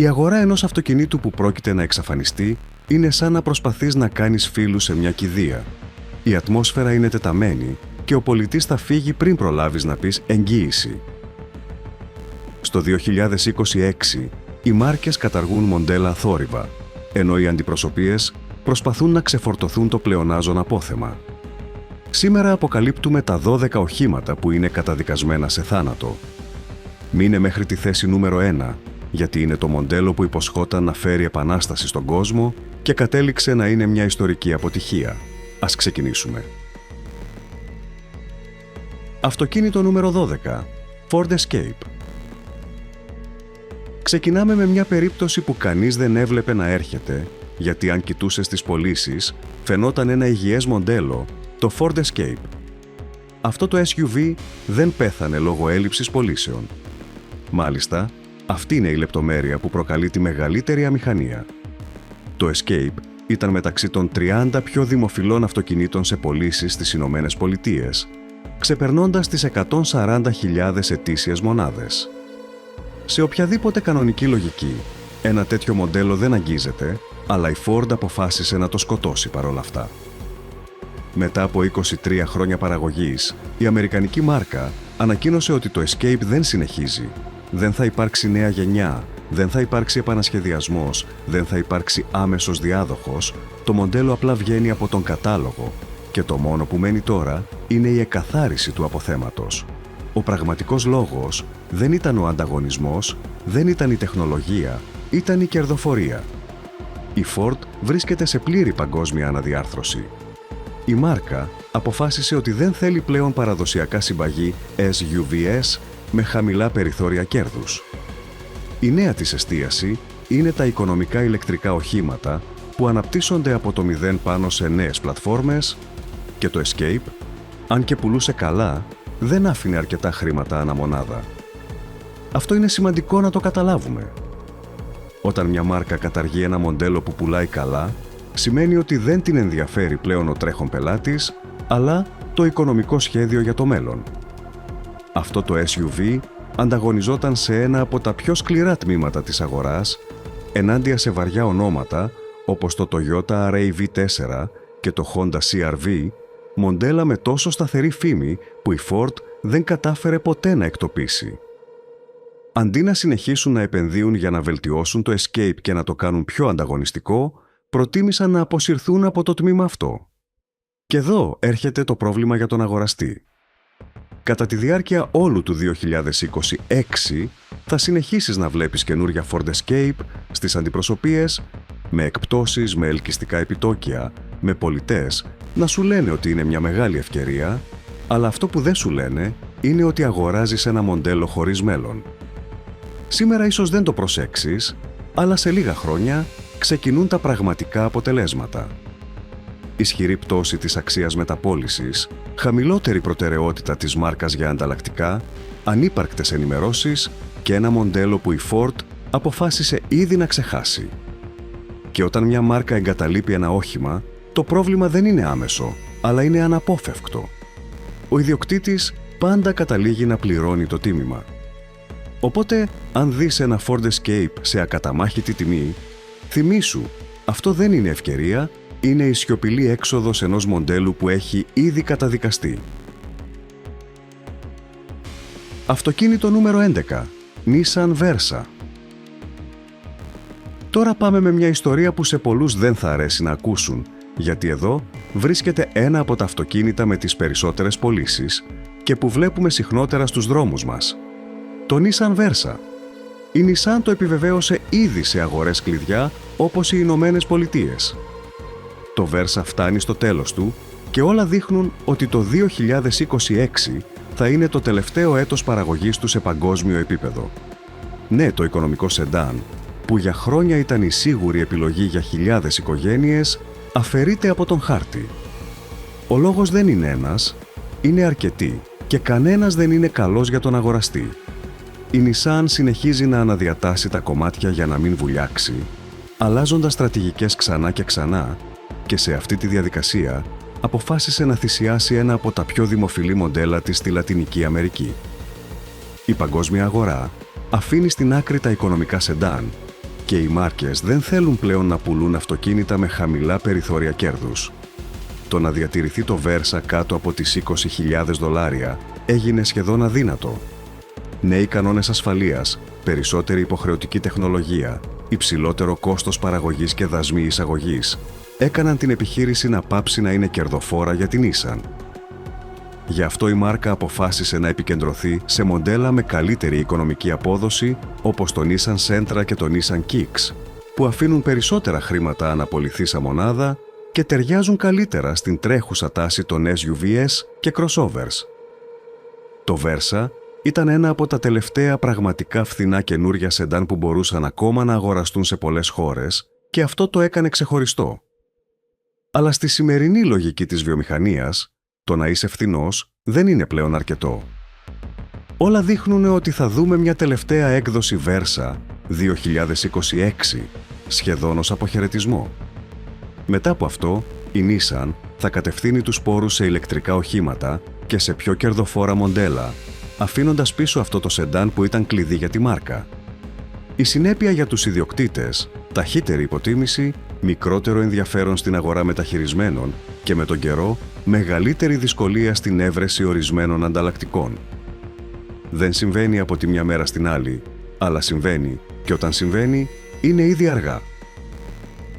Η αγορά ενός αυτοκινήτου που πρόκειται να εξαφανιστεί είναι σαν να προσπαθείς να κάνεις φίλους σε μια κηδεία. Η ατμόσφαιρα είναι τεταμένη και ο πολιτής θα φύγει πριν προλάβεις να πεις εγγύηση. Στο 2026, οι μάρκες καταργούν μοντέλα θόρυβα, ενώ οι αντιπροσωπείες προσπαθούν να ξεφορτωθούν το πλεονάζον απόθεμα. Σήμερα αποκαλύπτουμε τα 12 οχήματα που είναι καταδικασμένα σε θάνατο. Μείνε μέχρι τη θέση νούμερο 1, γιατί είναι το μοντέλο που υποσχόταν να φέρει επανάσταση στον κόσμο και κατέληξε να είναι μια ιστορική αποτυχία. Ας ξεκινήσουμε. Αυτοκίνητο νούμερο 12. Ford Escape. Ξεκινάμε με μια περίπτωση που κανείς δεν έβλεπε να έρχεται, γιατί αν κοιτούσες τις πωλήσεις, φαινόταν ένα υγιές μοντέλο, το Ford Escape. Αυτό το SUV δεν πέθανε λόγω έλλειψης πωλήσεων. Μάλιστα, αυτή είναι η λεπτομέρεια που προκαλεί τη μεγαλύτερη αμηχανία. Το Escape ήταν μεταξύ των 30 πιο δημοφιλών αυτοκινήτων σε πωλήσεις στις Ηνωμένες Πολιτείες, ξεπερνώντας τις 140.000 ετήσιες μονάδες. Σε οποιαδήποτε κανονική λογική, ένα τέτοιο μοντέλο δεν αγγίζεται, αλλά η Ford αποφάσισε να το σκοτώσει παρόλα αυτά. Μετά από 23 χρόνια παραγωγής, η αμερικανική μάρκα ανακοίνωσε ότι το Escape δεν συνεχίζει. Δεν θα υπάρξει νέα γενιά, δεν θα υπάρξει επανασχεδιασμός, δεν θα υπάρξει άμεσος διάδοχος, το μοντέλο απλά βγαίνει από τον κατάλογο και το μόνο που μένει τώρα είναι η εκαθάριση του αποθέματος. Ο πραγματικός λόγος δεν ήταν ο ανταγωνισμός, δεν ήταν η τεχνολογία, ήταν η κερδοφορία. Η Ford βρίσκεται σε πλήρη παγκόσμια αναδιάρθρωση. Η μάρκα αποφάσισε ότι δεν θέλει πλέον παραδοσιακά συμπαγή SUVs με χαμηλά περιθώρια κέρδους. Η νέα της εστίαση είναι τα οικονομικά ηλεκτρικά οχήματα που αναπτύσσονται από το μηδέν πάνω σε νέες πλατφόρμες και το Escape, αν και πουλούσε καλά, δεν άφηνε αρκετά χρήματα αναμονάδα. Αυτό είναι σημαντικό να το καταλάβουμε. Όταν μια μάρκα καταργεί ένα μοντέλο που πουλάει καλά, σημαίνει ότι δεν την ενδιαφέρει πλέον ο τρέχον πελάτης, αλλά το οικονομικό σχέδιο για το μέλλον. Αυτό το SUV ανταγωνιζόταν σε ένα από τα πιο σκληρά τμήματα της αγοράς, ενάντια σε βαριά ονόματα όπως το Toyota RAV4 και το Honda CR-V, μοντέλα με τόσο σταθερή φήμη που η Ford δεν κατάφερε ποτέ να εκτοπίσει. Αντί να συνεχίσουν να επενδύουν για να βελτιώσουν το Escape και να το κάνουν πιο ανταγωνιστικό, προτίμησαν να αποσυρθούν από το τμήμα αυτό. Και εδώ έρχεται το πρόβλημα για τον αγοραστή. Κατά τη διάρκεια όλου του 2026 θα συνεχίσεις να βλέπεις καινούρια Ford Escape στις αντιπροσωπείες, με εκπτώσεις, με ελκυστικά επιτόκια, με πολιτές να σου λένε ότι είναι μια μεγάλη ευκαιρία, αλλά αυτό που δεν σου λένε είναι ότι αγοράζεις ένα μοντέλο χωρίς μέλλον. Σήμερα ίσως δεν το προσέξεις, αλλά σε λίγα χρόνια ξεκινούν τα πραγματικά αποτελέσματα. Ισχυρή πτώση της αξίας μεταπώλησης, χαμηλότερη προτεραιότητα της μάρκας για ανταλλακτικά, ανύπαρκτες ενημερώσεις και ένα μοντέλο που η Ford αποφάσισε ήδη να ξεχάσει. Και όταν μια μάρκα εγκαταλείπει ένα όχημα, το πρόβλημα δεν είναι άμεσο, αλλά είναι αναπόφευκτο. Ο ιδιοκτήτης πάντα καταλήγει να πληρώνει το τίμημα. Οπότε, αν δεις ένα Ford Escape σε ακαταμάχητη τιμή, θυμήσου, αυτό δεν είναι ευκαιρία, είναι η σιωπηλή έξοδος ενός μοντέλου που έχει ήδη καταδικαστεί. Αυτοκίνητο νούμερο 11. Nissan Versa. Τώρα πάμε με μια ιστορία που σε πολλούς δεν θα αρέσει να ακούσουν, γιατί εδώ βρίσκεται ένα από τα αυτοκίνητα με τις περισσότερες πωλήσεις και που βλέπουμε συχνότερα στους δρόμους μας. Το Nissan Versa. Η Nissan το επιβεβαίωσε ήδη σε αγορές κλειδιά όπως οι Ηνωμένες Πολιτείες. Το Versa φτάνει στο τέλος του και όλα δείχνουν ότι το 2026 θα είναι το τελευταίο έτος παραγωγής του σε παγκόσμιο επίπεδο. Ναι, το οικονομικό σεντάν, που για χρόνια ήταν η σίγουρη επιλογή για χιλιάδες οικογένειες, αφαιρείται από τον χάρτη. Ο λόγος δεν είναι ένας, είναι αρκετοί και κανένας δεν είναι καλός για τον αγοραστή. Η Nissan συνεχίζει να αναδιατάσσει τα κομμάτια για να μην βουλιάξει, αλλάζοντας στρατηγικές ξανά και ξανά, και σε αυτή τη διαδικασία αποφάσισε να θυσιάσει ένα από τα πιο δημοφιλή μοντέλα της στη Λατινική Αμερική. Η παγκόσμια αγορά αφήνει στην άκρη τα οικονομικά σεντάν Και οι μάρκες δεν θέλουν πλέον να πουλούν αυτοκίνητα με χαμηλά περιθώρια κέρδους. Το να διατηρηθεί το Versa κάτω από τις $20,000 έγινε σχεδόν αδύνατο. Νέοι κανόνες ασφαλείας, περισσότερη υποχρεωτική τεχνολογία, υψηλότερο κόστος παραγωγής και δασμοί εισαγωγής έκαναν την επιχείρηση να πάψει να είναι κερδοφόρα για την Nissan. Γι' αυτό η μάρκα αποφάσισε να επικεντρωθεί σε μοντέλα με καλύτερη οικονομική απόδοση όπως το Nissan Sentra και το Nissan Kicks, που αφήνουν περισσότερα χρήματα αναπολυθήσα μονάδα και ταιριάζουν καλύτερα στην τρέχουσα τάση των SUVs και crossovers. Το Versa ήταν ένα από τα τελευταία πραγματικά φθηνά καινούρια σεντάν που μπορούσαν ακόμα να αγοραστούν σε πολλές χώρες και αυτό το έκανε ξεχωριστό. Αλλά στη σημερινή λογική της βιομηχανίας, το να είσαι φθηνός δεν είναι πλέον αρκετό. Όλα δείχνουν ότι θα δούμε μια τελευταία έκδοση Versa 2026, σχεδόν ως αποχαιρετισμό. Μετά από αυτό, η Nissan θα κατευθύνει τους πόρους σε ηλεκτρικά οχήματα και σε πιο κερδοφόρα μοντέλα, αφήνοντας πίσω αυτό το σεντάν που ήταν κλειδί για τη μάρκα. Η συνέπεια για τους ιδιοκτήτες, ταχύτερη υποτίμηση, μικρότερο ενδιαφέρον στην αγορά μεταχειρισμένων και με τον καιρό, μεγαλύτερη δυσκολία στην έβρεση ορισμένων ανταλλακτικών. Δεν συμβαίνει από τη μια μέρα στην άλλη, αλλά συμβαίνει και όταν συμβαίνει είναι ήδη αργά.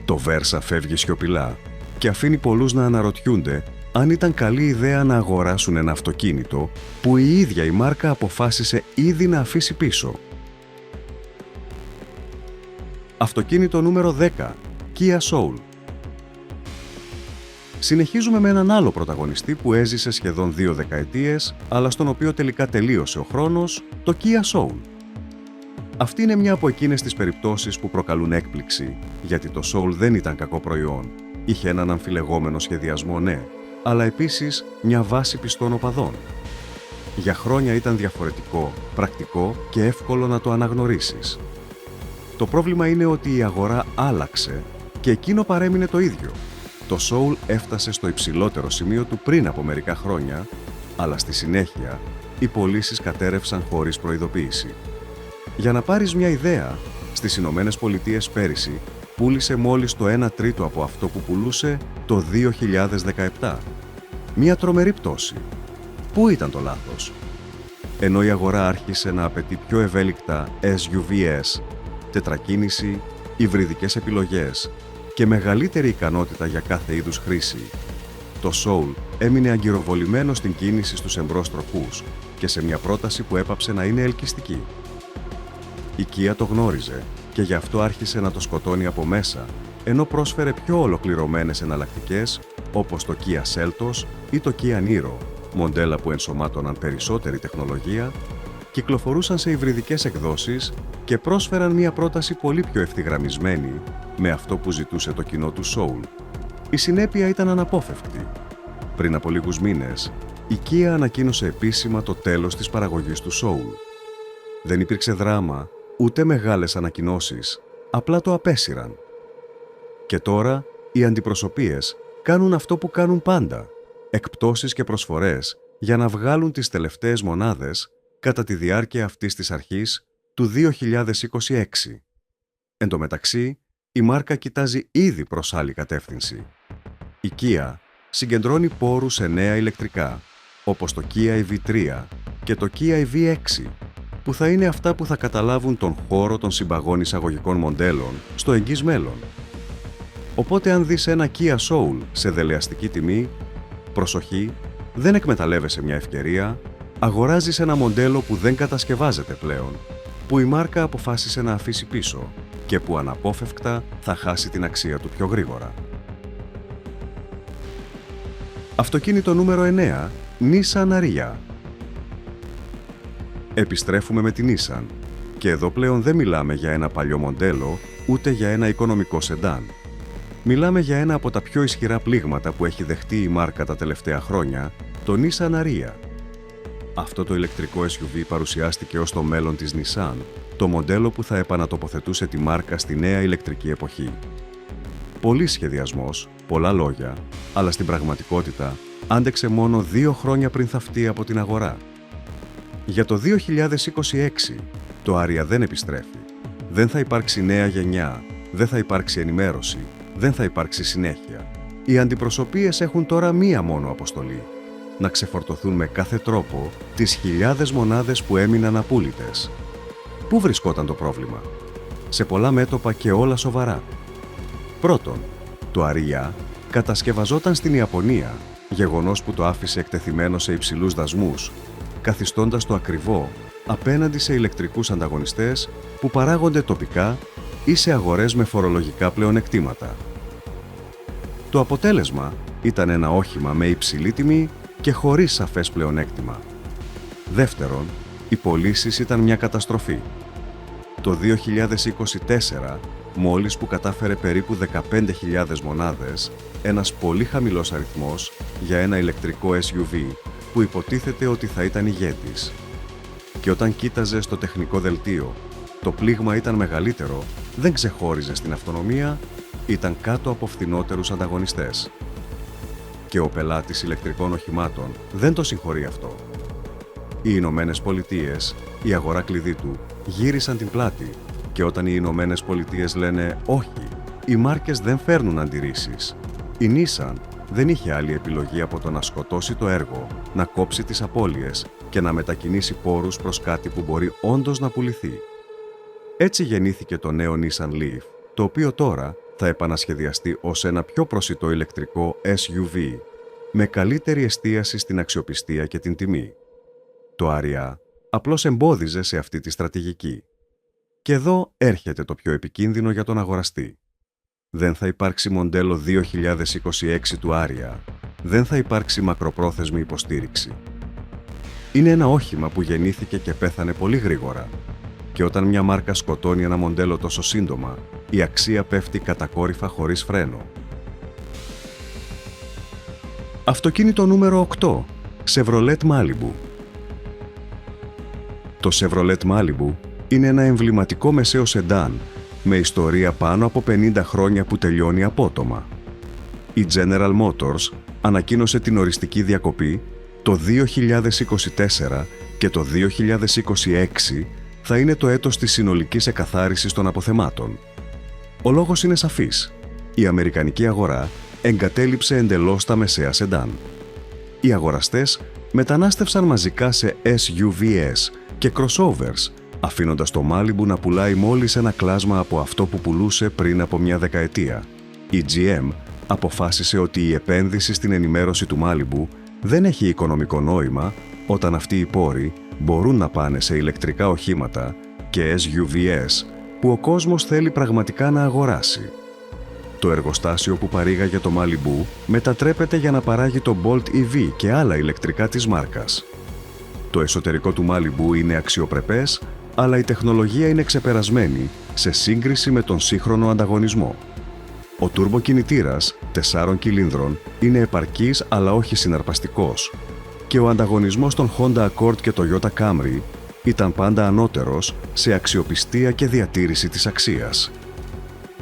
Το Versa φεύγει σιωπηλά και αφήνει πολλούς να αναρωτιούνται αν ήταν καλή ιδέα να αγοράσουν ένα αυτοκίνητο που η ίδια η μάρκα αποφάσισε ήδη να αφήσει πίσω. Αυτοκίνητο νούμερο 10. Kia Soul. Συνεχίζουμε με έναν άλλο πρωταγωνιστή που έζησε σχεδόν 2 δεκαετίες, αλλά στον οποίο τελικά τελείωσε ο χρόνος, το Kia Soul. Αυτή είναι μια από εκείνες τις περιπτώσεις που προκαλούν έκπληξη, γιατί το Soul δεν ήταν κακό προϊόν. Είχε έναν αμφιλεγόμενο σχεδιασμό, ναι, αλλά επίσης μια βάση πιστών οπαδών. Για χρόνια ήταν διαφορετικό, πρακτικό και εύκολο να το αναγνωρίσεις. Το πρόβλημα είναι ότι η αγορά άλλαξε και εκείνο παρέμεινε το ίδιο. Το Soul έφτασε στο υψηλότερο σημείο του πριν από μερικά χρόνια, αλλά στη συνέχεια οι πωλήσεις κατέρευσαν χωρίς προειδοποίηση. Για να πάρεις μια ιδέα, στις Ηνωμένες Πολιτείες πέρυσι πούλησε μόλις το 1 τρίτο από αυτό που πουλούσε το 2017. Μια τρομερή πτώση. Πού ήταν το λάθος? Ενώ η αγορά άρχισε να απαιτεί πιο ευέλικτα SUVs, τετρακίνηση, υβριδικές επιλογές και μεγαλύτερη ικανότητα για κάθε είδους χρήση, το Soul έμεινε αγκυροβολημένο στην κίνηση στους εμπρός τροχούς και σε μια πρόταση που έπαψε να είναι ελκυστική. Η Kia το γνώριζε και γι' αυτό άρχισε να το σκοτώνει από μέσα, ενώ πρόσφερε πιο ολοκληρωμένες εναλλακτικές όπως το Kia Seltos ή το Kia Niro, μοντέλα που ενσωμάτωναν περισσότερη τεχνολογία, κυκλοφορούσαν σε υβριδικές εκδόσεις και πρόσφεραν μια πρόταση πολύ πιο ευθυγραμμισμένη με αυτό που ζητούσε το κοινό του Soul. Η συνέπεια ήταν αναπόφευκτη. Πριν από λίγους μήνες, η Kia ανακοίνωσε επίσημα το τέλος της παραγωγής του Soul. Δεν υπήρξε δράμα, ούτε μεγάλες ανακοινώσεις, απλά το απέσυραν. Και τώρα, οι αντιπροσωπείες κάνουν αυτό που κάνουν πάντα, εκπτώσεις και προσφορές για να βγάλουν τις τελευταίες μονάδες κατά τη διάρκεια αυτής της αρχής του 2026. Εν τω μεταξύ, η μάρκα κοιτάζει ήδη προς άλλη κατεύθυνση. Η Kia συγκεντρώνει πόρους σε νέα ηλεκτρικά, όπως το Kia EV3 και το Kia EV6, που θα είναι αυτά που θα καταλάβουν τον χώρο των συμπαγών εισαγωγικών μοντέλων στο εγγύς μέλλον. Οπότε αν δεις ένα Kia Soul σε δελεαστική τιμή, προσοχή, δεν εκμεταλλεύεσαι μια ευκαιρία, αγοράζεις ένα μοντέλο που δεν κατασκευάζεται πλέον, που η μάρκα αποφάσισε να αφήσει πίσω και που αναπόφευκτα θα χάσει την αξία του πιο γρήγορα. Αυτοκίνητο νούμερο 9, Nissan Ariya. Επιστρέφουμε με την Nissan και εδώ πλέον δεν μιλάμε για ένα παλιό μοντέλο, ούτε για ένα οικονομικό σεντάν. Μιλάμε για ένα από τα πιο ισχυρά πλήγματα που έχει δεχτεί η μάρκα τα τελευταία χρόνια, το Nissan Ariya. Αυτό το ηλεκτρικό SUV παρουσιάστηκε ως το μέλλον της Nissan, το μοντέλο που θα επανατοποθετούσε τη μάρκα στη νέα ηλεκτρική εποχή. Πολύς σχεδιασμός, πολλά λόγια, αλλά στην πραγματικότητα άντεξε μόνο 2 χρόνια πριν θαυτεί από την αγορά. Για το 2026, το Ariya δεν επιστρέφει. Δεν θα υπάρξει νέα γενιά, δεν θα υπάρξει ενημέρωση, δεν θα υπάρξει συνέχεια. Οι αντιπροσωπείες έχουν τώρα μία μόνο αποστολή: να ξεφορτωθούν με κάθε τρόπο τις χιλιάδες μονάδες που έμειναν απούλητες. Πού βρισκόταν το πρόβλημα? Σε πολλά μέτωπα και όλα σοβαρά. Πρώτον, το Αριά κατασκευαζόταν στην Ιαπωνία, γεγονός που το άφησε εκτεθειμένο σε υψηλούς δασμούς, καθιστώντας το ακριβό απέναντι σε ηλεκτρικούς ανταγωνιστές που παράγονται τοπικά ή σε αγορές με φορολογικά πλεονεκτήματα. Το αποτέλεσμα ήταν ένα όχημα με υψηλή τιμή και χωρίς σαφές πλεονέκτημα. Δεύτερον, οι πωλήσεις ήταν μια καταστροφή. Το 2024, μόλις που κατάφερε περίπου 15.000 μονάδες, ένας πολύ χαμηλός αριθμός για ένα ηλεκτρικό SUV που υποτίθεται ότι θα ήταν ηγέτης. Και όταν κοίταζε στο τεχνικό δελτίο, το πλήγμα ήταν μεγαλύτερο, δεν ξεχώριζε στην αυτονομία, ήταν κάτω από φθηνότερους ανταγωνιστές. Και ο πελάτης ηλεκτρικών οχημάτων δεν το συγχωρεί αυτό. Οι Ηνωμένες Πολιτείες, η αγορά κλειδί του, γύρισαν την πλάτη και όταν οι Ηνωμένες Πολιτείες λένε «όχι», οι μάρκες δεν φέρνουν αντιρρήσεις. Η Nissan δεν είχε άλλη επιλογή από το να σκοτώσει το έργο, να κόψει τις απώλειες και να μετακινήσει πόρους προς κάτι που μπορεί όντως να πουληθεί. Έτσι γεννήθηκε το νέο Nissan Leaf, το οποίο τώρα θα επανασχεδιαστεί ως ένα πιο προσιτό ηλεκτρικό SUV, με καλύτερη εστίαση στην αξιοπιστία και την τιμή. Το Ariya απλώς εμπόδιζε σε αυτή τη στρατηγική. Και εδώ έρχεται το πιο επικίνδυνο για τον αγοραστή. Δεν θα υπάρξει μοντέλο 2026 του Ariya, δεν θα υπάρξει μακροπρόθεσμη υποστήριξη. Είναι ένα όχημα που γεννήθηκε και πέθανε πολύ γρήγορα. Και όταν μια μάρκα σκοτώνει ένα μοντέλο τόσο σύντομα, η αξία πέφτει κατακόρυφα χωρίς φρένο. Αυτοκίνητο νούμερο 8. Chevrolet Malibu. Το Chevrolet Malibu είναι ένα εμβληματικό μεσαίο σεντάν με ιστορία πάνω από 50 χρόνια που τελειώνει απότομα. Η General Motors ανακοίνωσε την οριστική διακοπή το 2024 και το 2026 θα είναι το έτος της συνολικής εκαθάρισης των αποθεμάτων. Ο λόγος είναι σαφής. Η αμερικανική αγορά εγκατέλειψε εντελώς τα μεσαία σεντάν. Οι αγοραστές μετανάστευσαν μαζικά σε SUVs και crossovers, αφήνοντας το Malibu να πουλάει μόλις ένα κλάσμα από αυτό που πουλούσε πριν από μια δεκαετία. Η GM αποφάσισε ότι η επένδυση στην ενημέρωση του Malibu δεν έχει οικονομικό νόημα όταν αυτοί οι πόροι μπορούν να πάνε σε ηλεκτρικά οχήματα και SUVs που ο κόσμος θέλει πραγματικά να αγοράσει. Το εργοστάσιο που παρήγαγε το Malibu μετατρέπεται για να παράγει το Bolt EV και άλλα ηλεκτρικά της μάρκας. Το εσωτερικό του Malibu είναι αξιοπρεπές, αλλά η τεχνολογία είναι ξεπερασμένη σε σύγκριση με τον σύγχρονο ανταγωνισμό. Ο τουρμποκινητήρας 4 κυλίνδρων είναι επαρκής αλλά όχι συναρπαστικός και ο ανταγωνισμός των Honda Accord και Toyota Camry ήταν πάντα ανώτερος σε αξιοπιστία και διατήρηση της αξίας.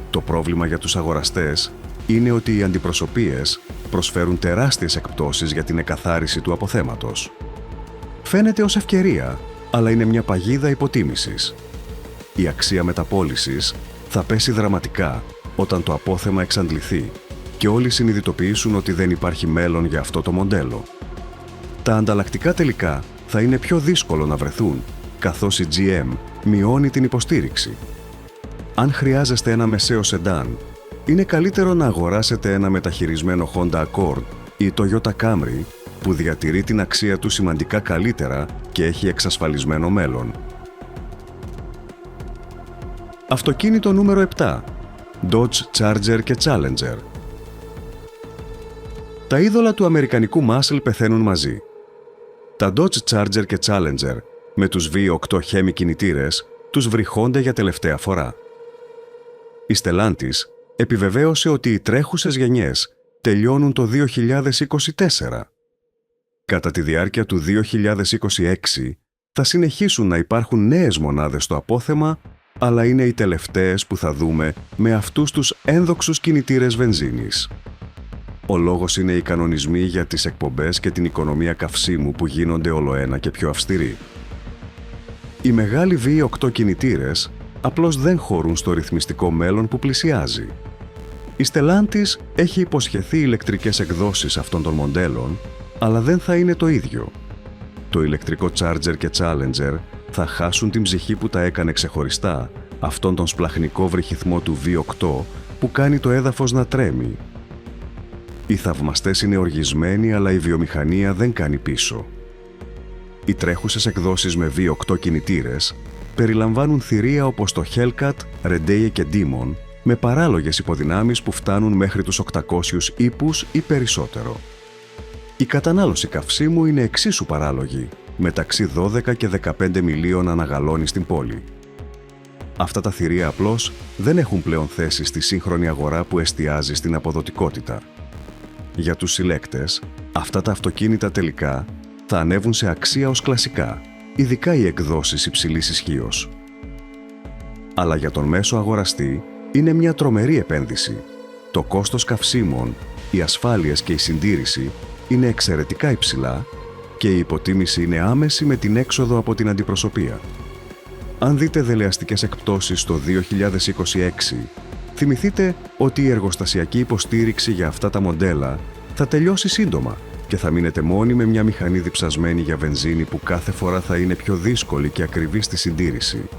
Το πρόβλημα για τους αγοραστές είναι ότι οι αντιπροσωπείες προσφέρουν τεράστιες εκπτώσεις για την εκαθάριση του αποθέματος. Φαίνεται ως ευκαιρία, αλλά είναι μια παγίδα υποτίμησης. Η αξία μεταπώλησης θα πέσει δραματικά όταν το απόθεμα εξαντληθεί και όλοι συνειδητοποιήσουν ότι δεν υπάρχει μέλλον για αυτό το μοντέλο. Τα ανταλλακτικά τελικά θα είναι πιο δύσκολο να βρεθούν, καθώς η GM μειώνει την υποστήριξη. Αν χρειάζεστε ένα μεσαίο σεντάν, είναι καλύτερο να αγοράσετε ένα μεταχειρισμένο Honda Accord ή Toyota Camry που διατηρεί την αξία του σημαντικά καλύτερα και έχει εξασφαλισμένο μέλλον. Αυτοκίνητο νούμερο 7. Dodge Charger και Challenger. Τα είδωλα του αμερικανικού muscle πεθαίνουν μαζί. Τα Dodge Charger και Challenger με τους V8 Hemi κινητήρες τους βρυχώνται για τελευταία φορά. Η Stellantis επιβεβαίωσε ότι οι τρέχουσες γενιές τελειώνουν το 2024. Κατά τη διάρκεια του 2026 θα συνεχίσουν να υπάρχουν νέες μονάδες στο απόθεμα, αλλά είναι οι τελευταίες που θα δούμε με αυτούς τους ένδοξους κινητήρες βενζίνης. Ο λόγος είναι οι κανονισμοί για τις εκπομπές και την οικονομία καυσίμου που γίνονται ολοένα και πιο αυστηροί. Οι μεγάλοι V8 κινητήρες απλώς δεν χωρούν στο ρυθμιστικό μέλλον που πλησιάζει. Η Stellantis έχει υποσχεθεί ηλεκτρικές εκδόσεις αυτών των μοντέλων, αλλά δεν θα είναι το ίδιο. Το ηλεκτρικό Charger και Challenger θα χάσουν την ψυχή που τα έκανε ξεχωριστά, αυτόν τον σπλαχνικό βρυχυθμό του V8 που κάνει το έδαφος να τρέμει. Οι θαυμαστές είναι οργισμένοι, αλλά η βιομηχανία δεν κάνει πίσω. Οι τρέχουσες εκδόσεις με V8 κινητήρες περιλαμβάνουν θηρία όπως το Hellcat, Redeye και Demon, με παράλογες υποδυνάμεις που φτάνουν μέχρι τους 800 ύπους ή περισσότερο. Η κατανάλωση καυσίμου είναι εξίσου παράλογη, μεταξύ 12 και 15 μιλίων αναγαλώνει στην πόλη. Αυτά τα θηρία απλώς δεν έχουν πλέον θέση στη σύγχρονη αγορά που εστιάζει στην αποδοτικότητα. Για τους συλλέκτες, αυτά τα αυτοκίνητα τελικά θα ανέβουν σε αξία ως κλασικά, ειδικά οι εκδόσεις υψηλής ισχύος. Αλλά για τον μέσο αγοραστή είναι μια τρομερή επένδυση. Το κόστος καυσίμων, οι ασφάλειες και η συντήρηση είναι εξαιρετικά υψηλά και η υποτίμηση είναι άμεση με την έξοδο από την αντιπροσωπεία. Αν δείτε δελεαστικές εκπτώσεις το 2026, θυμηθείτε ότι η εργοστασιακή υποστήριξη για αυτά τα μοντέλα θα τελειώσει σύντομα και θα μείνετε μόνοι με μια μηχανή διψασμένη για βενζίνη που κάθε φορά θα είναι πιο δύσκολη και ακριβή στη συντήρηση.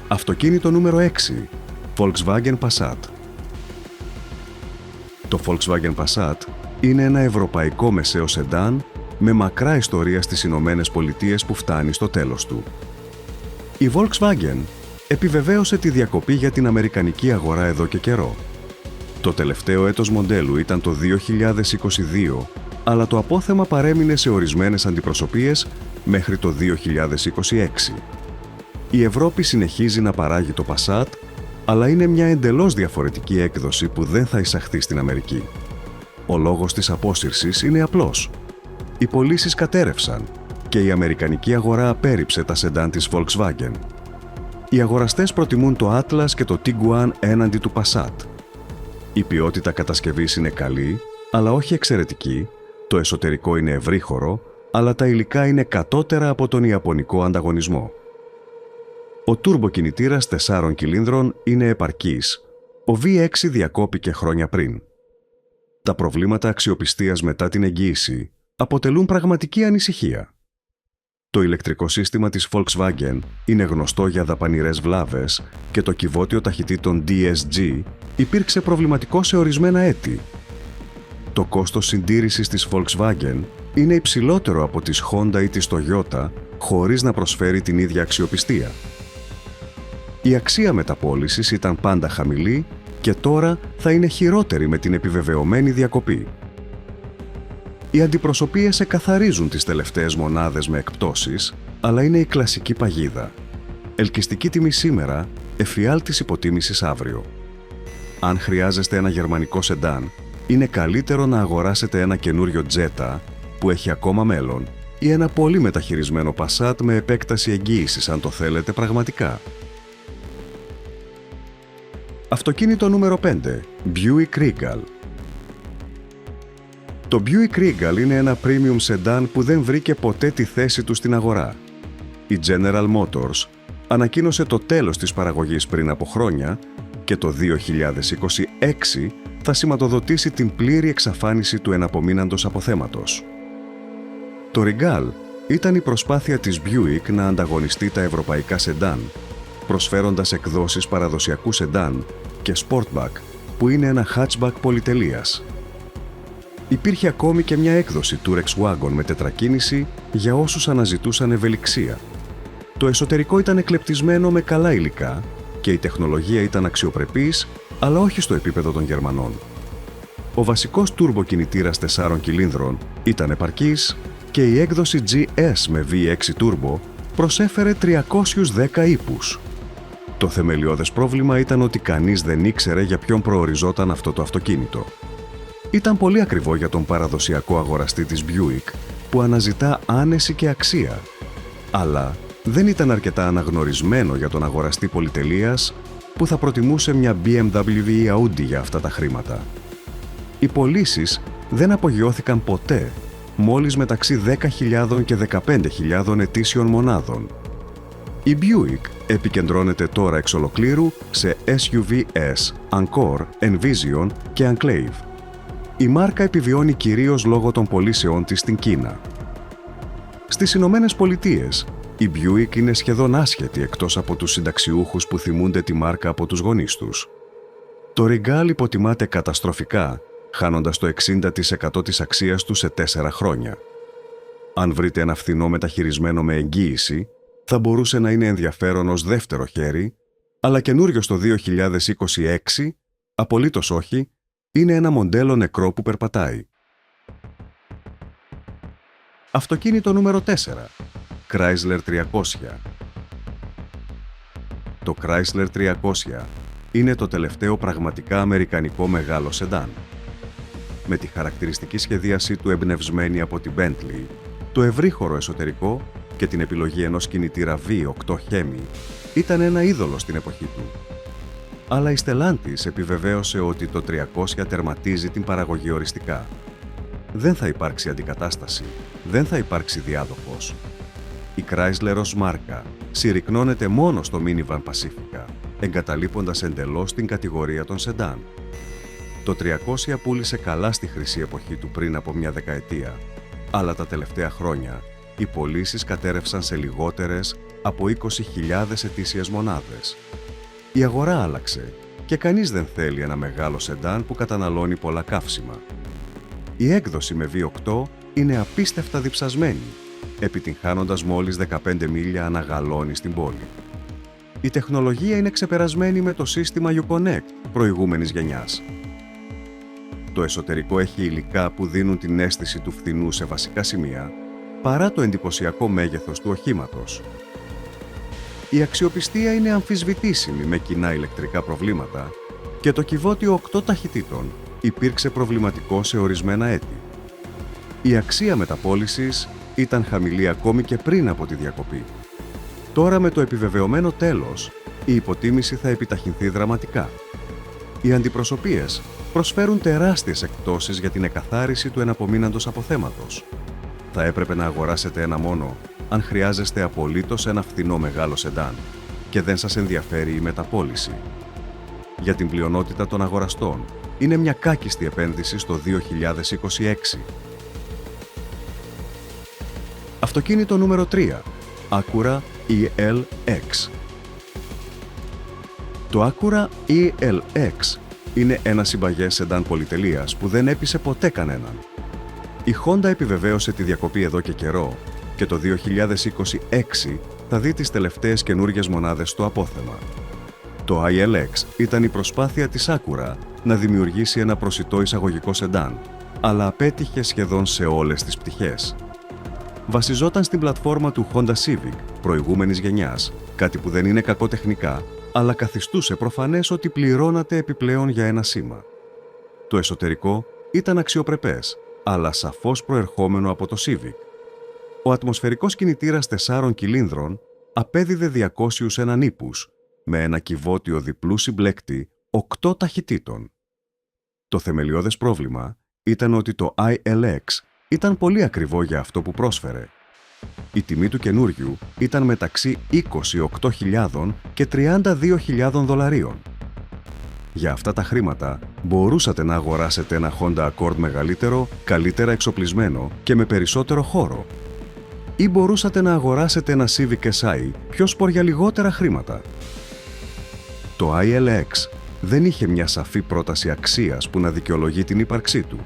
Αυτοκίνητο νούμερο 6. Volkswagen Passat. Το Volkswagen Passat είναι ένα ευρωπαϊκό μεσαίο σεντάν με μακρά ιστορία στις Ηνωμένες Πολιτείες που φτάνει στο τέλος του. Η Volkswagen επιβεβαίωσε τη διακοπή για την αμερικανική αγορά εδώ και καιρό. Το τελευταίο έτος μοντέλου ήταν το 2022, αλλά το απόθεμα παρέμεινε σε ορισμένες αντιπροσωπείες μέχρι το 2026. Η Ευρώπη συνεχίζει να παράγει το Passat, αλλά είναι μια εντελώς διαφορετική έκδοση που δεν θα εισαχθεί στην Αμερική. Ο λόγος της απόσυρσης είναι απλός. Οι πωλήσεις κατέρευσαν και η αμερικανική αγορά απέρριψε τα σεντάν της Volkswagen. Οι αγοραστές προτιμούν το Atlas και το Tiguan έναντι του Passat. Η ποιότητα κατασκευής είναι καλή, αλλά όχι εξαιρετική, το εσωτερικό είναι ευρύχωρο, αλλά τα υλικά είναι κατώτερα από τον ιαπωνικό ανταγωνισμό. Ο τουρμποκινητήρας 4 κυλίνδρων είναι επαρκής, ο V6 διακόπηκε χρόνια πριν. Τα προβλήματα αξιοπιστίας μετά την εγγύηση αποτελούν πραγματική ανησυχία. Το ηλεκτρικό σύστημα της Volkswagen είναι γνωστό για δαπανηρές βλάβες και το κυβότιο ταχυτήτων DSG υπήρξε προβληματικό σε ορισμένα έτη. Το κόστος συντήρησης της Volkswagen είναι υψηλότερο από της Honda ή της Toyota χωρίς να προσφέρει την ίδια αξιοπιστία. Η αξία μεταπώλησης ήταν πάντα χαμηλή και τώρα θα είναι χειρότερη με την επιβεβαιωμένη διακοπή. Οι αντιπροσωπείες εκαθαρίζουν τις τελευταίες μονάδες με εκπτώσεις, αλλά είναι η κλασική παγίδα. Ελκυστική τιμή σήμερα, εφιάλτης υποτίμησης αύριο. Αν χρειάζεστε ένα γερμανικό σεντάν, είναι καλύτερο να αγοράσετε ένα καινούριο Jetta που έχει ακόμα μέλλον ή ένα πολύ μεταχειρισμένο Passat με επέκταση εγγύησης αν το θέλετε πραγματικά. Αυτοκίνητο νούμερο 5. Buick Regal. Το Buick Regal είναι ένα premium sedan που δεν βρήκε ποτέ τη θέση του στην αγορά. Η General Motors ανακοίνωσε το τέλος της παραγωγής πριν από χρόνια και το 2026 θα σηματοδοτήσει την πλήρη εξαφάνιση του εναπομείναντος αποθέματος. Το Regal ήταν η προσπάθεια της Buick να ανταγωνιστεί τα ευρωπαϊκά σεντάν, προσφέροντας εκδόσεις παραδοσιακού σεντάν και Sportback, που είναι ένα hatchback πολυτελείας. Υπήρχε ακόμη και μια έκδοση Tourex Wagon με τετρακίνηση για όσους αναζητούσαν ευελιξία. Το εσωτερικό ήταν εκλεπτισμένο με καλά υλικά και η τεχνολογία ήταν αξιοπρεπής, αλλά όχι στο επίπεδο των Γερμανών. Ο βασικός τουρμποκινητήρας 4 κυλίνδρων ήταν επαρκής και η έκδοση GS με V6 Turbo προσέφερε 310 ύπους. Το θεμελιώδες πρόβλημα ήταν ότι κανείς δεν ήξερε για ποιον προοριζόταν αυτό το αυτοκίνητο. Ήταν πολύ ακριβό για τον παραδοσιακό αγοραστή της Buick, που αναζητά άνεση και αξία. Αλλά δεν ήταν αρκετά αναγνωρισμένο για τον αγοραστή πολυτελείας, που θα προτιμούσε μια BMW ή Audi για αυτά τα χρήματα. Οι πωλήσεις δεν απογειώθηκαν ποτέ, μόλις μεταξύ 10.000 και 15.000 ετήσιων μονάδων. Η Buick επικεντρώνεται τώρα εξ ολοκλήρου σε SUV-S, Encore, Envision και Enclave. Η μάρκα επιβιώνει κυρίως λόγω των πωλήσεών της στην Κίνα. Στις Ηνωμένες Πολιτείες, η Buick είναι σχεδόν άσχετη εκτός από τους συνταξιούχους που θυμούνται τη μάρκα από τους γονείς τους. Το Regal υποτιμάται καταστροφικά, χάνοντας το 60% της αξίας του σε 4 χρόνια. Αν βρείτε ένα φθηνό μεταχειρισμένο με εγγύηση, θα μπορούσε να είναι ενδιαφέρον ως δεύτερο χέρι, αλλά καινούριο στο 2026, απολύτως όχι, είναι ένα μοντέλο νεκρό που περπατάει. Αυτοκίνητο νούμερο 4. Chrysler 300. Το Chrysler 300 είναι το τελευταίο πραγματικά αμερικανικό μεγάλο σεντάν. Με τη χαρακτηριστική σχεδίασή του εμπνευσμένη από την Bentley, το ευρύχωρο εσωτερικό και την επιλογή ενός κινητήρα V8 Hemi ήταν ένα είδωλο στην εποχή του. Αλλά η Stellantis επιβεβαίωσε ότι το 300 τερματίζει την παραγωγή οριστικά. Δεν θα υπάρξει αντικατάσταση, δεν θα υπάρξει διάδοχος. Η Chrysler ως μάρκα συρρυκνώνεται μόνο στο Minivan Pacifica, εγκαταλείποντας εντελώς την κατηγορία των σεντάν. Το 300 πούλησε καλά στη χρυσή εποχή του πριν από μια δεκαετία, αλλά τα τελευταία χρόνια οι πωλήσεις κατέρευσαν σε λιγότερες από 20.000 ετήσιες μονάδες. Η αγορά άλλαξε και κανείς δεν θέλει ένα μεγάλο σεντάν που καταναλώνει πολλά καύσιμα. Η έκδοση με V8 είναι απίστευτα διψασμένη, επιτυγχάνοντας μόλις 15 μίλια ανά γαλόνι στην πόλη. Η τεχνολογία είναι ξεπερασμένη με το σύστημα Uconnect προηγούμενης γενιάς. Το εσωτερικό έχει υλικά που δίνουν την αίσθηση του φθηνού σε βασικά σημεία, παρά το εντυπωσιακό μέγεθος του οχήματος. Η αξιοπιστία είναι αμφισβητήσιμη με κοινά ηλεκτρικά προβλήματα και το κυβότιο 8 ταχυτήτων υπήρξε προβληματικό σε ορισμένα έτη. Η αξία μεταπώλησης ήταν χαμηλή ακόμη και πριν από τη διακοπή. Τώρα με το επιβεβαιωμένο τέλος, η υποτίμηση θα επιταχυνθεί δραματικά. Οι αντιπροσωπείες προσφέρουν τεράστιες εκπτώσεις για την εκαθάριση του εναπομείναντος αποθέματος. Θα έπρεπε να αγοράσετε ένα μόνο αν χρειάζεστε απολύτως ένα φθηνό μεγάλο σεντάν και δεν σας ενδιαφέρει η μεταπώληση. Για την πλειονότητα των αγοραστών, είναι μια κάκιστη επένδυση στο 2026. Αυτοκίνητο νούμερο 3. Acura ELX. Το Acura ELX είναι ένα συμπαγές σεντάν πολυτελείας που δεν έπεισε ποτέ κανέναν. Η Honda επιβεβαίωσε τη διακοπή εδώ και καιρό και το 2026 θα δει τις τελευταίες καινούργιες μονάδες στο απόθεμα. Το ILX ήταν η προσπάθεια της Acura να δημιουργήσει ένα προσιτό εισαγωγικό σεντάν, αλλά απέτυχε σχεδόν σε όλες τις πτυχές. Βασιζόταν στην πλατφόρμα του Honda Civic προηγούμενης γενιάς, κάτι που δεν είναι κακό τεχνικά, αλλά καθιστούσε προφανές ότι πληρώνατε επιπλέον για ένα σήμα. Το εσωτερικό ήταν αξιοπρεπές, αλλά σαφώς προερχόμενο από το Civic. Ο ατμοσφαιρικός κινητήρας 4 κυλίνδρων απέδιδε 201 ύπους, με ένα κυβότιο διπλού συμπλέκτη 8 ταχυτήτων. Το θεμελιώδες πρόβλημα ήταν ότι το ILX ήταν πολύ ακριβό για αυτό που πρόσφερε. Η τιμή του καινούριου ήταν μεταξύ 28.000 και 32.000 δολαρίων. Για αυτά τα χρήματα μπορούσατε να αγοράσετε ένα Honda Accord μεγαλύτερο, καλύτερα εξοπλισμένο και με περισσότερο χώρο. Ή μπορούσατε να αγοράσετε ένα Civic Si πιο σπορ για λιγότερα χρήματα. Το ILX δεν είχε μια σαφή πρόταση αξίας που να δικαιολογεί την ύπαρξή του.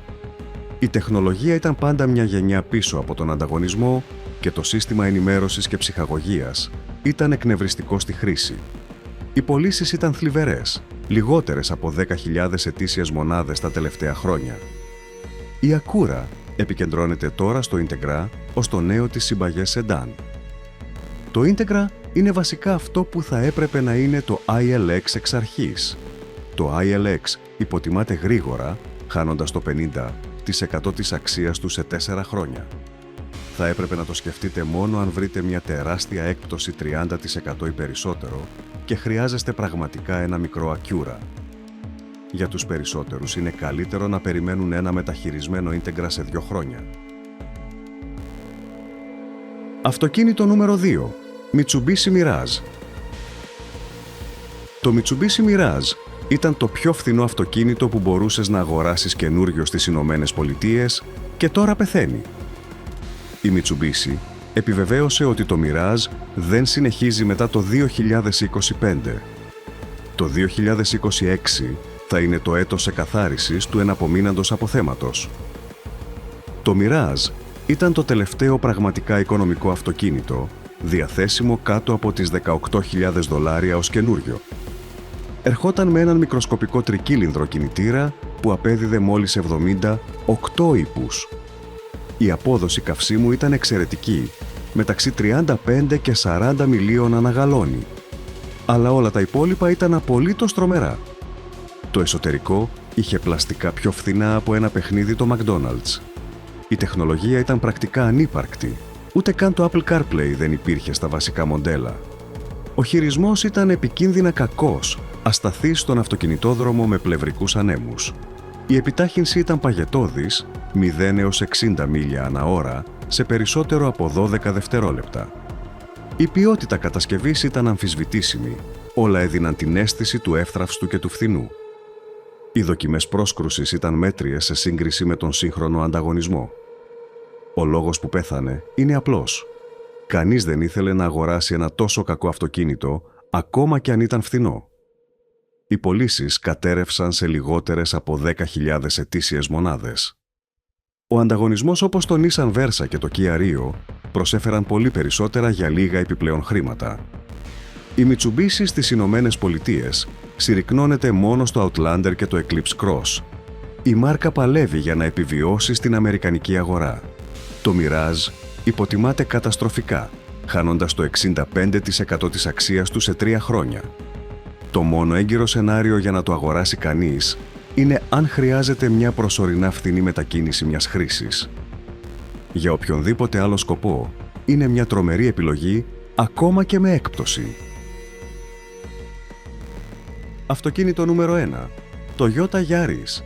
Η τεχνολογία ήταν πάντα μια γενιά πίσω από τον ανταγωνισμό και το σύστημα ενημέρωσης και ψυχαγωγίας ήταν εκνευριστικό στη χρήση. Οι πωλήσεις ήταν θλιβερές, λιγότερες από 10.000 ετήσιες μονάδες τα τελευταία χρόνια. Η Acura επικεντρώνεται τώρα στο Integra ως το νέο της συμπαγές σεντάν. Το Integra είναι βασικά αυτό που θα έπρεπε να είναι το ILX εξ αρχής. Το ILX υποτιμάται γρήγορα, χάνοντας το 50% της αξίας του σε 4 χρόνια. Θα έπρεπε να το σκεφτείτε μόνο αν βρείτε μια τεράστια έκπτωση 30% ή περισσότερο και χρειάζεστε πραγματικά ένα μικρό Acura. Για τους περισσότερους είναι καλύτερο να περιμένουν ένα μεταχειρισμένο Integra σε 2 χρόνια. Αυτοκίνητο νούμερο 2. Mitsubishi Mirage. Το Mitsubishi Mirage ήταν το πιο φθηνό αυτοκίνητο που μπορούσες να αγοράσεις καινούριο στις Ηνωμένες Πολιτείες και τώρα πεθαίνει. Η Mitsubishi επιβεβαίωσε ότι το Mirage δεν συνεχίζει μετά το 2025. Το 2026 θα είναι το έτος εκαθάρισης του εναπομείναντος αποθέματος. Το Mirage ήταν το τελευταίο πραγματικά οικονομικό αυτοκίνητο, διαθέσιμο κάτω από τις $18.000 ως καινούριο. Ερχόταν με έναν μικροσκοπικό τρικύλινδρο κινητήρα που απέδιδε μόλις 78 ύπους. Η απόδοση καυσίμου ήταν εξαιρετική, μεταξύ 35 και 40 μιλίων ανά γαλόνι. Αλλά όλα τα υπόλοιπα ήταν απολύτως τρομερά. Το εσωτερικό είχε πλαστικά πιο φθηνά από ένα παιχνίδι το McDonald's. Η τεχνολογία ήταν πρακτικά ανύπαρκτη. Ούτε καν το Apple CarPlay δεν υπήρχε στα βασικά μοντέλα. Ο χειρισμός ήταν επικίνδυνα κακός, ασταθής στον αυτοκινητόδρομο με πλευρικούς ανέμους. Η επιτάχυνση ήταν παγετώδης, 0 έως 60 μίλια ανά ώρα, σε περισσότερο από 12 δευτερόλεπτα. Η ποιότητα κατασκευής ήταν αμφισβητήσιμη, όλα έδιναν την αίσθηση του εύθραυστου και του φθηνού. Οι δοκιμές πρόσκρουσης ήταν μέτριες σε σύγκριση με τον σύγχρονο ανταγωνισμό. Ο λόγος που πέθανε είναι απλός. Κανείς δεν ήθελε να αγοράσει ένα τόσο κακό αυτοκίνητο, ακόμα και αν ήταν φθηνό. Οι πωλήσεις κατέρευσαν σε λιγότερες από 10.000 ετήσιες μονάδες. Ο ανταγωνισμός όπως το Nissan Versa και το Kia Rio προσέφεραν πολύ περισσότερα για λίγα επιπλέον χρήματα. Η Mitsubishi στις Ηνωμένες Πολιτείες συρρικνώνεται μόνο στο Outlander και το Eclipse Cross. Η μάρκα παλεύει για να επιβιώσει στην αμερικανική αγορά. Το Mirage υποτιμάται καταστροφικά, χάνοντας το 65% της αξίας του σε 3 χρόνια. Το μόνο έγκυρο σενάριο για να το αγοράσει κανείς είναι αν χρειάζεται μια προσωρινά φθηνή μετακίνηση μιας χρήσης. Για οποιονδήποτε άλλο σκοπό, είναι μια τρομερή επιλογή ακόμα και με έκπτωση. Αυτοκίνητο νούμερο 1. Toyota Yaris.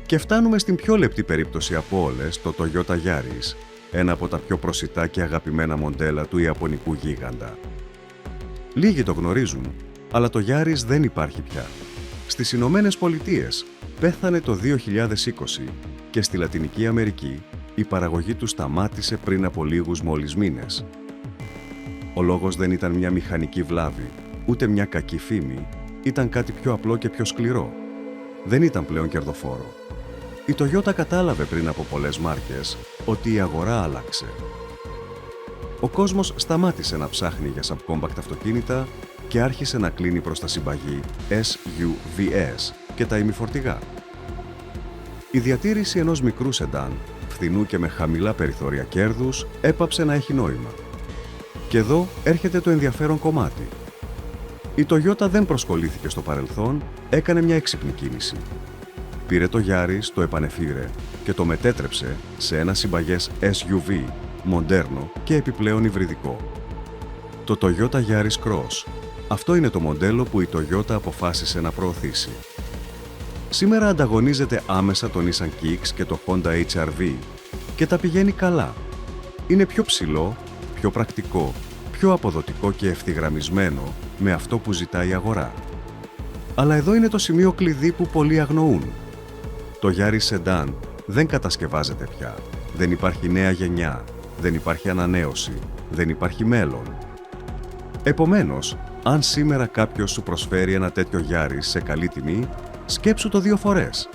Και φτάνουμε στην πιο λεπτή περίπτωση από όλες, το Toyota Yaris, ένα από τα πιο προσιτά και αγαπημένα μοντέλα του ιαπωνικού γίγαντα. Λίγοι το γνωρίζουν, αλλά το Yaris δεν υπάρχει πια. Στις Ηνωμένες Πολιτείες πέθανε το 2020 και στη Λατινική Αμερική η παραγωγή του σταμάτησε πριν από λίγους μόλις μήνες. Ο λόγος δεν ήταν μια μηχανική βλάβη, ούτε μια κακή φήμη, ήταν κάτι πιο απλό και πιο σκληρό. Δεν ήταν πλέον κερδοφόρο. Η Toyota κατάλαβε πριν από πολλές μάρκες ότι η αγορά άλλαξε. Ο κόσμος σταμάτησε να ψάχνει για subcompact αυτοκίνητα και άρχισε να κλείνει προς τα συμπαγή SUVs και τα ημιφορτηγά. Η διατήρηση ενός μικρού σεντάν, φθηνού και με χαμηλά περιθώρια κέρδους, έπαψε να έχει νόημα. Και εδώ έρχεται το ενδιαφέρον κομμάτι. Η Toyota δεν προσκολήθηκε στο παρελθόν, έκανε μια έξυπνη κίνηση. Πήρε το Yaris, το επανεφύρε και το μετέτρεψε σε ένα συμπαγές SUV, μοντέρνο και επιπλέον υβριδικό. Το Toyota Yaris Cross. Αυτό είναι το μοντέλο που η Toyota αποφάσισε να προωθήσει. Σήμερα ανταγωνίζεται άμεσα το Nissan Kicks και το Honda HR-V και τα πηγαίνει καλά. Είναι πιο ψηλό, πιο πρακτικό, πιο αποδοτικό και ευθυγραμμισμένο με αυτό που ζητάει η αγορά. Αλλά εδώ είναι το σημείο κλειδί που πολλοί αγνοούν. Το Yaris Sedan δεν κατασκευάζεται πια. Δεν υπάρχει νέα γενιά. Δεν υπάρχει ανανέωση. Δεν υπάρχει μέλλον. Επομένως, αν σήμερα κάποιος σου προσφέρει ένα τέτοιο Yaris σε καλή τιμή, σκέψου το 2 φορές.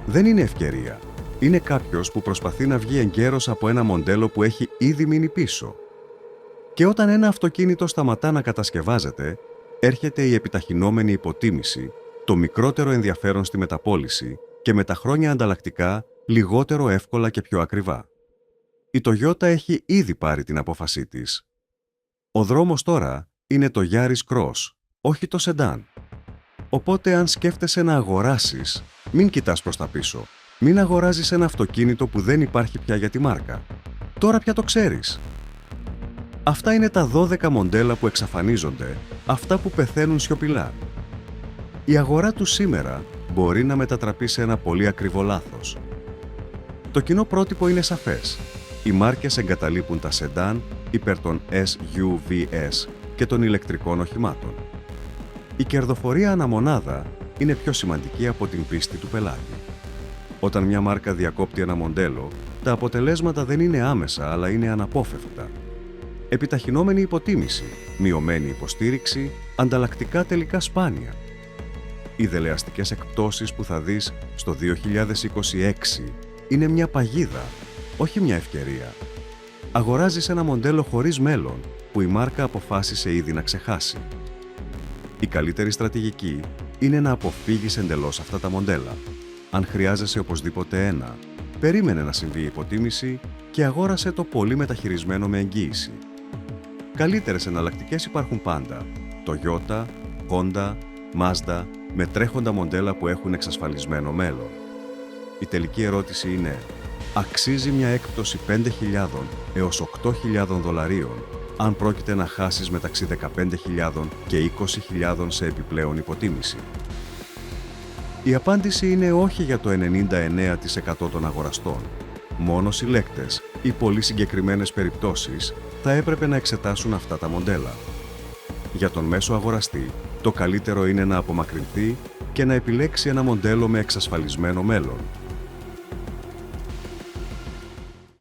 Δεν είναι ευκαιρία. Είναι κάποιος που προσπαθεί να βγει εγκαίρος από ένα μοντέλο που έχει ήδη μείνει πίσω. Και όταν ένα αυτοκίνητο σταματά να κατασκευάζεται, έρχεται η επιταχυνόμενη υποτίμηση, το μικρότερο ενδιαφέρον στη μεταπώληση και με τα χρόνια ανταλλακτικά λιγότερο εύκολα και πιο ακριβά. Η Toyota έχει ήδη πάρει την απόφασή της. Ο δρόμος τώρα είναι το Yaris Cross, όχι το Sedan. Οπότε αν σκέφτεσαι να αγοράσεις, μην κοιτάς προς τα πίσω. Μην αγοράζεις ένα αυτοκίνητο που δεν υπάρχει πια για τη μάρκα. Τώρα πια το ξέρεις. Αυτά είναι τα 12 μοντέλα που εξαφανίζονται, αυτά που πεθαίνουν σιωπηλά. Η αγορά του σήμερα μπορεί να μετατραπεί σε ένα πολύ ακριβό λάθος. Το κοινό πρότυπο είναι σαφές. Οι μάρκες εγκαταλείπουν τα σεντάν υπέρ των SUVs και των ηλεκτρικών οχημάτων. Η κερδοφορία αναμονάδα είναι πιο σημαντική από την πίστη του πελάτη. Όταν μια μάρκα διακόπτει ένα μοντέλο, τα αποτελέσματα δεν είναι άμεσα, αλλά είναι αναπόφευκτα. Επιταχυνόμενη υποτίμηση, μειωμένη υποστήριξη, ανταλλακτικά τελικά σπάνια. Οι δελεαστικές εκπτώσεις που θα δεις στο 2026 είναι μια παγίδα, όχι μια ευκαιρία. Αγοράζεις ένα μοντέλο χωρίς μέλλον που η μάρκα αποφάσισε ήδη να ξεχάσει. Η καλύτερη στρατηγική είναι να αποφύγεις εντελώς αυτά τα μοντέλα. Αν χρειάζεσαι οπωσδήποτε ένα, περίμενε να συμβεί η υποτίμηση και αγόρασε το πολύ μεταχειρισμένο με εγγύηση. Καλύτερες εναλλακτικές υπάρχουν πάντα. Toyota, Honda, Mazda, με τρέχοντα μοντέλα που έχουν εξασφαλισμένο μέλλον. Η τελική ερώτηση είναι: αξίζει μια έκπτωση 5.000 έως 8.000 δολαρίων αν πρόκειται να χάσεις μεταξύ 15.000 και 20.000 σε επιπλέον υποτίμηση? Η απάντηση είναι όχι για το 99% των αγοραστών. Μόνο συλλέκτες ή πολύ συγκεκριμένες περιπτώσεις θα έπρεπε να εξετάσουν αυτά τα μοντέλα. Για τον μέσο αγοραστή, το καλύτερο είναι να απομακρυνθεί και να επιλέξει ένα μοντέλο με εξασφαλισμένο μέλλον.